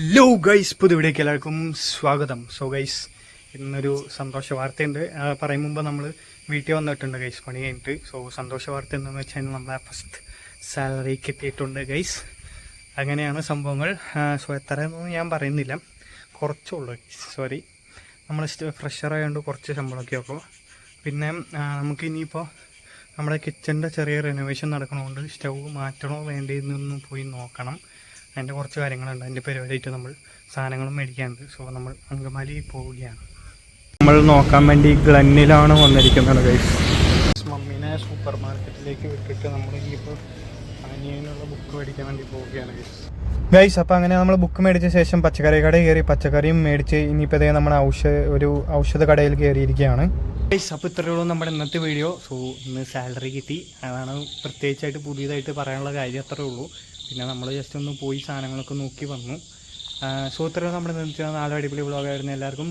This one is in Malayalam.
ഹലോ ഗൈസ്, പുതുവിടേക്ക് എല്ലാവർക്കും സ്വാഗതം. സോ ഗൈസ്, ഇന്നൊരു സന്തോഷ വാർത്തയുണ്ട്. പറയും മുമ്പ് നമ്മൾ വീട്ടിൽ വന്നിട്ടുണ്ട് ഗൈസ്, പണി കഴിഞ്ഞിട്ട്. സോ സന്തോഷ വാർത്ത എന്താണെന്ന് വെച്ചാൽ നമ്മളെ ഫസ്റ്റ് സാലറി കിട്ടിയിട്ടുണ്ട് ഗൈസ്. അങ്ങനെയാണ് സംഭവങ്ങൾ. സോ എത്രയെന്നൊന്നും ഞാൻ പറയുന്നില്ല, കുറച്ചുള്ളൂ. സോറി, നമ്മൾ ഫ്രഷർ ആയതുകൊണ്ട് കുറച്ച് ശമ്പളമൊക്കെ ഉള്ളൂ. പിന്നെ നമുക്ക് ഇനിയിപ്പോൾ നമ്മുടെ കിച്ചൻ്റെ ചെറിയ റെനോവേഷൻ നടക്കണതുകൊണ്ട് സ്റ്റൗ മാറ്റണോ വേണ്ടതെന്നൊന്ന് പോയി നോക്കണം. അതിൻ്റെ കുറച്ച് കാര്യങ്ങളുണ്ട്. അതിൻ്റെ പരിപാടിയായിട്ട് നമ്മൾ സാധനങ്ങളും മേടിക്കാനുണ്ട്. സോ നമ്മൾ അങ്കമാലി പോവുകയാണ്. നമ്മൾ നോക്കാൻ വേണ്ടി ഗ്ലന്നിലാണ് വന്നിരിക്കുന്നത് ഗൈസ്. മമ്മീനെ സൂപ്പർ മാർക്കറ്റിലേക്ക് വിട്ടിട്ട് നമ്മൾ ഇനിയിപ്പോൾ അനിയനുള്ള ബുക്ക് മേടിക്കാൻ വേണ്ടി പോവുകയാണ് ഗൈസ്. അപ്പോൾ അങ്ങനെ നമ്മൾ ബുക്ക് മേടിച്ച ശേഷം പച്ചക്കറി കടയിൽ കയറി പച്ചക്കറിയും മേടിച്ച് ഇനിയിപ്പോൾ ഇതേ നമ്മൾ ഒരു ഔഷധ കടയിൽ കയറിയിരിക്കുകയാണ് ഗൈസ്. അപ്പോൾ ഇത്രയേ ഉള്ളൂ നമ്മുടെ ഇന്നത്തെ വീഡിയോ. സോ ഇന്ന് സാലറി കിട്ടി, അതാണ് പ്രത്യേകിച്ചായിട്ട് പുതിയതായിട്ട് പറയാനുള്ള കാര്യം. അത്രയേ ഉള്ളൂ. പിന്നെ നമ്മൾ ജസ്റ്റ് ഒന്ന് പോയി സാധനങ്ങളൊക്കെ നോക്കി വന്നു. സോ ഇത്രയും നമ്മുടെ നാളെ അടിപൊളി വ്ളോഗായിരുന്നു. എല്ലാവർക്കും